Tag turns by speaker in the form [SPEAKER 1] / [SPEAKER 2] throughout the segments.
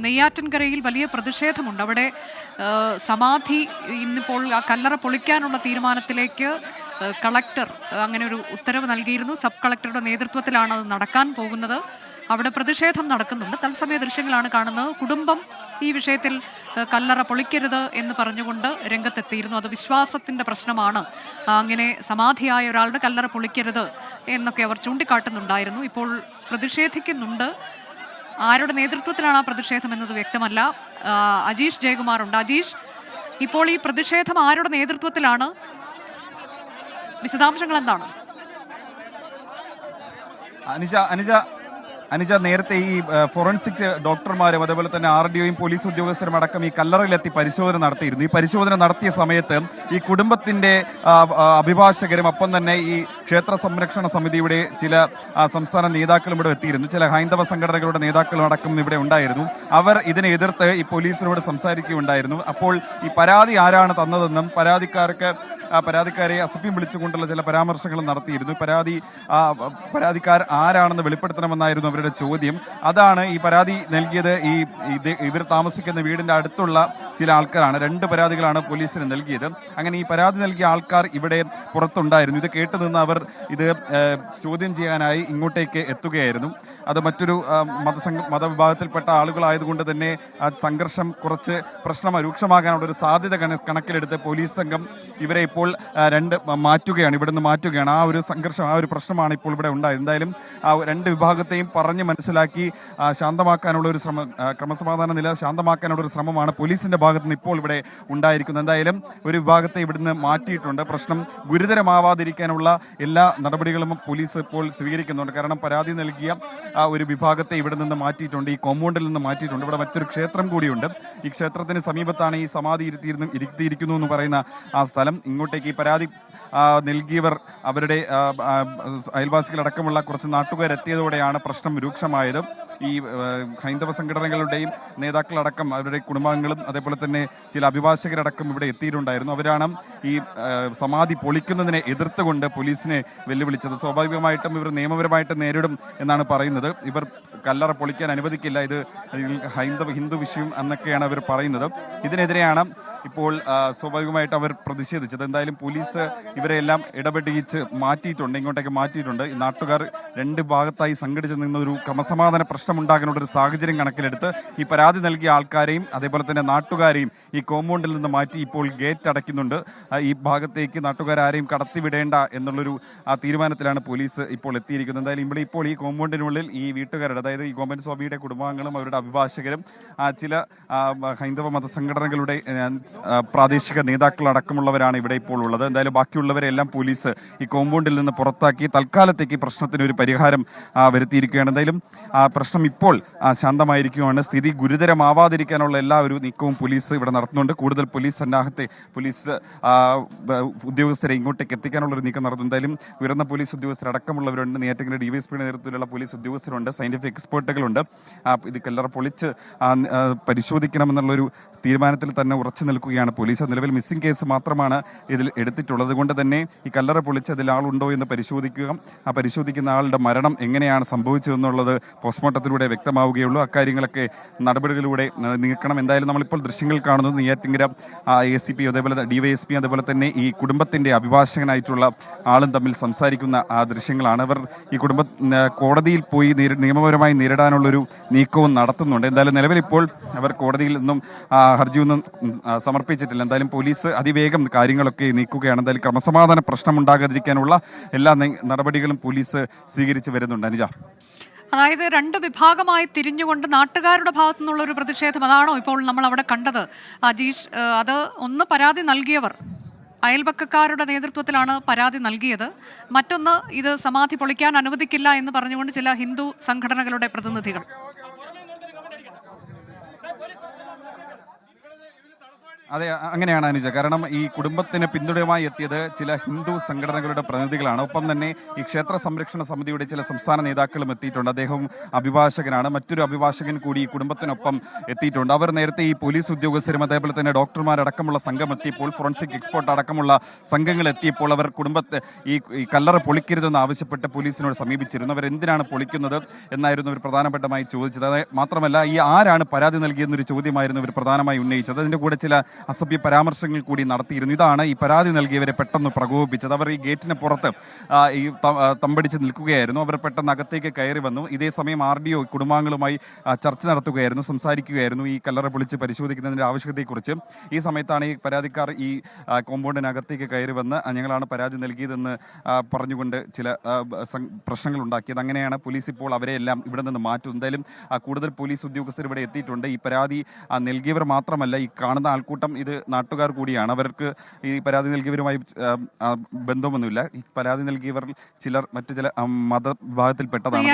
[SPEAKER 1] നെയ്യാറ്റിൻകരയിൽ വലിയ പ്രതിഷേധമുണ്ട്. അവിടെ സമാധി ഇന്നിപ്പോൾ ആ കല്ലറ പൊളിക്കാനുള്ള തീരുമാനത്തിലേക്ക് കളക്ടർ അങ്ങനെ ഒരു ഉത്തരവ് നൽകിയിരുന്നു. സബ് കളക്ടറുടെ നേതൃത്വത്തിലാണ് അത് നടക്കാൻ പോകുന്നത്. അവിടെ പ്രതിഷേധം നടക്കുന്നുണ്ട്. തത്സമയ ദൃശ്യങ്ങളാണ് കാണുന്നത്. കുടുംബം ഈ വിഷയത്തിൽ കല്ലറ പൊളിക്കരുത് എന്ന് പറഞ്ഞുകൊണ്ട് രംഗത്തെത്തിയിരുന്നു. അത് വിശ്വാസത്തിൻ്റെ പ്രശ്നമാണ്, അങ്ങനെ സമാധിയായ ഒരാളുടെ കല്ലറ പൊളിക്കരുത് എന്നൊക്കെ അവർ ചൂണ്ടിക്കാട്ടുന്നുണ്ടായിരുന്നു. ഇപ്പോൾ പ്രതിഷേധിക്കുന്നുണ്ട്. ആരുടെ നേതൃത്വത്തിലാണ് ആ പ്രതിഷേധം എന്നത് വ്യക്തമല്ല. അജീഷ് ജയകുമാറുണ്ട്. അജീഷ്, ഇപ്പോൾ ഈ പ്രതിഷേധം ആരുടെ നേതൃത്വത്തിലാണ്? വിശദാംശങ്ങൾ എന്താണ്?
[SPEAKER 2] അനുജ, നേരത്തെ ഈ ഫോറൻസിക് ഡോക്ടർമാരും അതുപോലെ തന്നെ RDOയും പോലീസ് ഉദ്യോഗസ്ഥരും അടക്കം ഈ കല്ലറയിലെത്തി പരിശോധന നടത്തിയിരുന്നു. ഈ പരിശോധന നടത്തിയ സമയത്ത് ഈ കുടുംബത്തിന്റെ അഭിഭാഷകരും ഒപ്പം തന്നെ ഈ ക്ഷേത്ര സംരക്ഷണ സമിതിയുടെ ചില സംസ്ഥാന നേതാക്കളും ഇവിടെ എത്തിയിരുന്നു. ചില ഹൈന്ദവ സംഘടനകളുടെ നേതാക്കളും അടക്കം ഇവിടെ ഉണ്ടായിരുന്നു. അവർ ഇതിനെ എതിർത്ത് ഈ പോലീസിനോട് സംസാരിക്കുകയുണ്ടായിരുന്നു. അപ്പോൾ ഈ പരാതി ആരാണ് തന്നതെന്നും പരാതിക്കാരെ അസഭ്യം വിളിച്ചുകൊണ്ടുള്ള ചില പരാമർശങ്ങളും നടത്തിയിരുന്നു. പരാതിക്കാർ ആരാണെന്ന് വെളിപ്പെടുത്തണമെന്നായിരുന്നു അവരുടെ ചോദ്യം. അതാണ് ഈ പരാതി നൽകിയത്. ഇവർ താമസിക്കുന്ന വീടിന്റെ അടുത്തുള്ള ചില ആൾക്കാരാണ്. 2 പരാതികളാണ് പോലീസിന് നൽകിയത്. അങ്ങനെ ഈ പരാതി നൽകിയ ആൾക്കാർ ഇവിടെ പുറത്തുണ്ടായിരുന്നു. ഇത് കേട്ടുനിന്ന് അവർ ഇത് ചോദ്യം ചെയ്യാനായി ഇങ്ങോട്ടേക്ക് എത്തുകയായിരുന്നു. അത് മറ്റൊരു മതവിഭാഗത്തിൽപ്പെട്ട ആളുകളായതുകൊണ്ട് തന്നെ ആ സംഘർഷം കുറച്ച് രൂക്ഷമാകാനുള്ള ഒരു സാധ്യത കണക്കിലെടുത്ത് പോലീസ് സംഘം ഇവരെ ഇപ്പോൾ മാറ്റുകയാണ്, ഇവിടുന്ന് മാറ്റുകയാണ്. ആ ഒരു സംഘർഷം, ആ ഒരു പ്രശ്നമാണ് ഇപ്പോൾ ഇവിടെ ഉണ്ടായത്. എന്തായാലും ആ 2 വിഭാഗത്തെയും പറഞ്ഞ് മനസ്സിലാക്കി ശാന്തമാക്കാനുള്ള ഒരു ശ്രമം, ക്രമസമാധാന നില ശാന്തമാക്കാനുള്ള ഒരു ശ്രമമാണ് പോലീസിന്റെ ഭാഗത്ത് നിന്ന് ഇപ്പോൾ ഇവിടെ ഉണ്ടായിരിക്കുന്നത്. എന്തായാലും ഒരു വിഭാഗത്തെ ഇവിടുന്ന് മാറ്റിയിട്ടുണ്ട്. പ്രശ്നം ഗുരുതരമാവാതിരിക്കാനുള്ള എല്ലാ നടപടികളും പോലീസ് ഇപ്പോൾ സ്വീകരിക്കുന്നുണ്ട്. കാരണം പരാതി നൽകിയ ഒരു വിഭാഗത്തെ ഇവിടെ നിന്ന് മാറ്റിയിട്ടുണ്ട്, ഈ കോമ്പൗണ്ടിൽ നിന്ന് മാറ്റിയിട്ടുണ്ട്. ഇവിടെ മറ്റൊരു ക്ഷേത്രം കൂടിയുണ്ട്. ഈ ക്ഷേത്രത്തിന് സമീപത്താണ് ഈ സമാധി ഇരുത്തിയിരിക്കുന്നു എന്ന് പറയുന്ന ആ സ്ഥലം. ഇങ്ങോട്ടേക്ക് ഈ പരാതി നൽകിയവർ, അവരുടെ അയൽവാസികളടക്കമുള്ള കുറച്ച് നാട്ടുകാരെത്തിയതോടെയാണ് പ്രശ്നം രൂക്ഷമായത്. ഈ ഹൈന്ദവ സംഘടനകളുടെയും നേതാക്കളടക്കം അവരുടെ കുടുംബാംഗങ്ങളും അതേപോലെ തന്നെ ചില അഭിഭാഷകരടക്കം ഇവിടെ എത്തിയിട്ടുണ്ടായിരുന്നു. അവരാണ് ഈ സമാധി പൊളിക്കുന്നതിനെ എതിർത്തുകൊണ്ട് പോലീസിനെ വെല്ലുവിളിച്ചത്. സ്വാഭാവികമായിട്ടും ഇവർ നിയമപരമായിട്ട് നേരിടും എന്നാണ് പറയുന്നത്. ഇവർ കല്ലറ പൊളിക്കാൻ അനുവദിക്കില്ല, ഇത് ഹിന്ദു വിഷയം എന്നൊക്കെയാണ് അവർ പറയുന്നത്. ഇതിനെതിരെയാണ് ഇപ്പോൾ സ്വാഭാവികമായിട്ട് അവർ പ്രതിഷേധിച്ചത്. എന്തായാലും പോലീസ് ഇവരെല്ലാം ഇടപെടിച്ച് മാറ്റിയിട്ടുണ്ട്, ഇങ്ങോട്ടേക്ക് മാറ്റിയിട്ടുണ്ട്. ഈ നാട്ടുകാർ 2 ഭാഗത്തായി സംഘടിച്ച് നിന്ന ഒരു ക്രമസമാധാന പ്രശ്നം ഉണ്ടാകാനുള്ള ഒരു സാഹചര്യം കണക്കിലെടുത്ത് ഈ പരാതി നൽകിയ ആൾക്കാരെയും അതേപോലെ തന്നെ നാട്ടുകാരെയും ഈ കോമ്പൗണ്ടിൽ നിന്ന് മാറ്റി ഇപ്പോൾ ഗേറ്റ് അടയ്ക്കുന്നുണ്ട്. ഈ ഭാഗത്തേക്ക് നാട്ടുകാരെയും കടത്തിവിടേണ്ട എന്നുള്ളൊരു തീരുമാനത്തിലാണ് പോലീസ് ഇപ്പോൾ എത്തിയിരിക്കുന്നത്. എന്തായാലും ഇവിടെ ഇപ്പോൾ ഈ കോമ്പൗണ്ടിനുള്ളിൽ ഈ വീട്ടുകാരുടെ, അതായത് ഈ ഗോപൻ സ്വാമിയുടെ കുടുംബാംഗങ്ങളും അവരുടെ അഭിഭാഷകരും ചില ഹൈന്ദവ മതസംഘടനകളുടെ പ്രാദേശിക നേതാക്കൾ അടക്കമുള്ളവരാണ് ഇവിടെ ഇപ്പോൾ ഉള്ളത്. എന്തായാലും ബാക്കിയുള്ളവരെല്ലാം പോലീസ് ഈ കോമ്പൗണ്ടിൽ നിന്ന് പുറത്താക്കി തൽക്കാലത്തേക്ക് പ്രശ്നത്തിന് ഒരു പരിഹാരം വരുത്തിയിരിക്കുകയാണ്. എന്തായാലും പ്രശ്നം ഇപ്പോൾ ശാന്തമായിരിക്കുകയാണ്. സ്ഥിതി ഗുരുതരമാവാതിരിക്കാനുള്ള എല്ലാ ഒരു നീക്കവും പോലീസ് ഇവിടെ നടത്തുന്നുണ്ട്. കൂടുതൽ പോലീസ് സന്നാഹത്തെ, പോലീസ് ഉദ്യോഗസ്ഥരെ ഇങ്ങോട്ടേക്ക് എത്തിക്കാനുള്ള ഒരു നീക്കം നടത്തുന്നു. എന്തായാലും ഉയർന്ന പോലീസ് ഉദ്യോഗസ്ഥരടക്കമുള്ളവരുണ്ട്. നെയ്യാറ്റിൻകര DYSPയുടെ നേതൃത്വത്തിലുള്ള പോലീസ് ഉദ്യോഗസ്ഥരുണ്ട്, സയന്റിഫിക് എക്സ്പേർട്ടുകളുണ്ട്. ഇത് കല്ലറ പൊളിച്ച് പരിശോധിക്കണമെന്നുള്ളൊരു തീരുമാനത്തിൽ തന്നെ ഉറച്ചു നിൽക്കുകയാണ് പോലീസ്. നിലവിൽ മിസ്സിംഗ് കേസ് മാത്രമാണ് ഇതിൽ എടുത്തിട്ടുള്ളത്. അതുകൊണ്ട് തന്നെ ഈ കല്ലറ പൊളിച്ച് അതിൽ ആളുണ്ടോ എന്ന് പരിശോധിക്കുക, ആ പരിശോധിക്കുന്ന ആളുടെ മരണം എങ്ങനെയാണ് സംഭവിച്ചതെന്നുള്ളത് പോസ്റ്റ്മോർട്ടത്തിലൂടെ വ്യക്തമാവുകയുള്ളൂ. അക്കാര്യങ്ങളൊക്കെ നടപടികളിലൂടെ നീക്കണം. എന്തായാലും നമ്മളിപ്പോൾ ദൃശ്യങ്ങൾ കാണുന്നത് നെയ്യാറ്റിൻകര ACP അതേപോലെ DYSP അതേപോലെ തന്നെ ഈ കുടുംബത്തിന്റെ അഭിഭാഷകനായിട്ടുള്ള ആളും തമ്മിൽ സംസാരിക്കുന്ന ആ ദൃശ്യങ്ങളാണ്. അവർ ഈ കോടതിയിൽ പോയി നിയമപരമായി നേരിടാനുള്ളൊരു നീക്കവും നടത്തുന്നുണ്ട്. എന്തായാലും നിലവിൽ ഇപ്പോൾ അവർ കോടതിയിൽ നിന്നും ഹർജിയൊന്നും സമർപ്പിച്ചിട്ടില്ല. എന്തായാലും പോലീസ് അതിവേഗം കാര്യങ്ങളൊക്കെ നീക്കുകയാണ്. എന്തായാലും ക്രമസമാധാന പ്രശ്നം ഉണ്ടാകാതിരിക്കാനുള്ള എല്ലാ നടപടികളും പോലീസ് സ്വീകരിച്ചു വരുന്നുണ്ട്. അനുജ,
[SPEAKER 1] അതായത് 2 വിഭാഗമായി തിരിഞ്ഞുകൊണ്ട് നാട്ടുകാരുടെ ഭാഗത്തു നിന്നുള്ള ഒരു പ്രതിഷേധം, അതാണോ ഇപ്പോൾ നമ്മൾ അവിടെ കണ്ടത് അജീഷ്? അത് ഒന്ന് പരാതി നൽകിയവർ, അയൽപക്കക്കാരുടെ നേതൃത്വത്തിലാണ് പരാതി നൽകിയത്. മറ്റൊന്ന് ഇത് സമാധി പൊളിക്കാൻ അനുവദിക്കില്ല എന്ന് പറഞ്ഞുകൊണ്ട് ചില ഹിന്ദു സംഘടനകളുടെ പ്രതിനിധികൾ.
[SPEAKER 2] അതെ, അങ്ങനെയാണ് അനുജ. കാരണം ഈ കുടുംബത്തിന് പിന്തുണയുമായി എത്തിയത് ചില ഹിന്ദു സംഘടനകളുടെ പ്രതിനിധികളാണ്. ഒപ്പം തന്നെ ഈ ക്ഷേത്ര സംരക്ഷണ സമിതിയുടെ ചില സംസ്ഥാന നേതാക്കളും എത്തിയിട്ടുണ്ട്. അദ്ദേഹം അഭിഭാഷകനാണ്. മറ്റൊരു അഭിഭാഷകൻ കൂടി ഈ കുടുംബത്തിനൊപ്പം എത്തിയിട്ടുണ്ട്. അവർ നേരത്തെ ഈ പോലീസ് ഉദ്യോഗസ്ഥരും അതേപോലെ തന്നെ ഡോക്ടർമാരടക്കമുള്ള സംഘം എത്തിയപ്പോൾ, ഫോറൻസിക് എക്സ്പേർട്ട് അടക്കമുള്ള സംഘങ്ങൾ എത്തിയപ്പോൾ അവർ കുടുംബത്തെ ഈ കല്ലറ പൊളിക്കരുതെന്ന് ആവശ്യപ്പെട്ട് പോലീസിനോട് സമീപിച്ചിരുന്നു. അവർ എന്തിനാണ് പൊളിക്കുന്നത് എന്നായിരുന്നു അവർ പ്രധാനപ്പെട്ടമായി ചോദിച്ചത്. അത് മാത്രമല്ല, ഈ ആരാണ് പരാതി നൽകിയെന്നൊരു ചോദ്യമായിരുന്നു ഇവർ പ്രധാനമായി ഉന്നയിച്ചത്. അതിന്റെ കൂടെ ചില അസഭ്യ പരാമർശങ്ങൾ കൂടി നടത്തിയിരുന്നു. ഇതാണ് ഈ പരാതി നൽകിയവരെ പെട്ടെന്ന് പ്രകോപിപ്പിച്ചത്. അവർ ഈ ഗേറ്റിന് പുറത്ത് തമ്പടിച്ച് നിൽക്കുകയായിരുന്നു. അവർ പെട്ടെന്ന് അകത്തേക്ക് കയറി വന്നു. ഇതേ സമയം RDO കുടുംബാംഗങ്ങളുമായി ചർച്ച നടത്തുകയായിരുന്നു, സംസാരിക്കുകയായിരുന്നു ഈ കല്ലറ പൊളിച്ച് പരിശോധിക്കുന്നതിന്റെ ആവശ്യകതയെക്കുറിച്ച്. ഈ സമയത്താണ് ഈ പരാതിക്കാർ ഈ കോമ്പൗണ്ടിനകത്തേക്ക് കയറി വന്ന് ഞങ്ങളാണ് പരാതി നൽകിയതെന്ന് പറഞ്ഞുകൊണ്ട് ചില പ്രശ്നങ്ങൾ ഉണ്ടാക്കിയത്. അങ്ങനെയാണ് പോലീസ് ഇപ്പോൾ അവരെ എല്ലാം ഇവിടെ നിന്ന് മാറ്റും. എന്തായാലും കൂടുതൽ പോലീസ് ഉദ്യോഗസ്ഥർ ഇവിടെ എത്തിയിട്ടുണ്ട്. ഈ പരാതി നൽകിയവർ മാത്രമല്ല, ഈ കാണുന്ന ആൾക്കൂട്ടം ഇത് നാട്ടുകാർ കൂടിയാണ്. അവർക്ക് ഈ പരാതി നൽകിയവരുമായി ബന്ധമൊന്നുമില്ല. ഈ പരാതി നൽകിയവർ ചിലർ മറ്റു ചില മതവിഭാഗത്തിൽപ്പെട്ടതാണ്.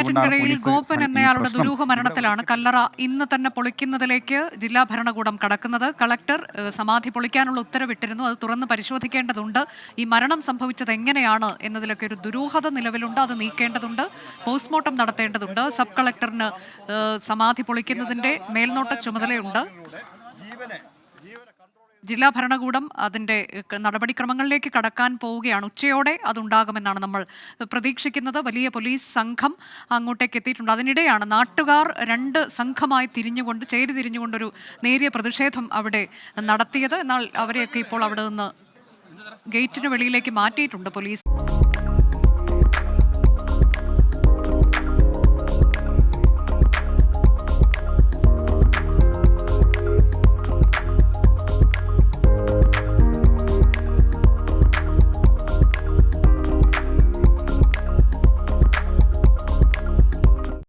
[SPEAKER 1] ഗോപൻ എന്നയാളുടെ ദുരൂഹ മരണത്തിലാണ് കല്ലറ ഇന്ന് തന്നെ പൊളിക്കുന്നതിലേക്ക് ജില്ലാ ഭരണകൂടം കടക്കുന്നത്. കളക്ടർ സമാധി പൊളിക്കാനുള്ള ഉത്തരവിട്ടിരുന്നു. അത് തുറന്ന് പരിശോധിക്കേണ്ടതുണ്ട്. ഈ മരണം സംഭവിച്ചത് എങ്ങനെയാണ് എന്നതിലൊക്കെ ഒരു ദുരൂഹത നിലവിലുണ്ട്. അത് നീക്കേണ്ടതുണ്ട്. പോസ്റ്റ്മോർട്ടം നടത്തേണ്ടതുണ്ട്. സബ് കളക്ടറിന് സമാധി പൊളിക്കുന്നതിന്റെ മേൽനോട്ട ചുമതലയുണ്ട്. ജില്ലാ ഭരണകൂടം അതിൻ്റെ നടപടിക്രമങ്ങളിലേക്ക് കടക്കാൻ പോവുകയാണ്. ഉച്ചയോടെ അതുണ്ടാകുമെന്നാണ് നമ്മൾ പ്രതീക്ഷിക്കുന്നത്. വലിയ പോലീസ് സംഘം അങ്ങോട്ടേക്ക് എത്തിയിട്ടുണ്ട്. അതിനിടെയാണ് നാട്ടുകാർ രണ്ട് സംഘമായി ചേരിതിരിഞ്ഞുകൊണ്ടൊരു നേരിയ പ്രതിഷേധം അവിടെ നടത്തിയത്. എന്നാൽ അവരെയൊക്കെ ഇപ്പോൾ അവിടെ നിന്ന് ഗേറ്റിന് വെളിയിലേക്ക് മാറ്റിയിട്ടുണ്ട് പോലീസ്.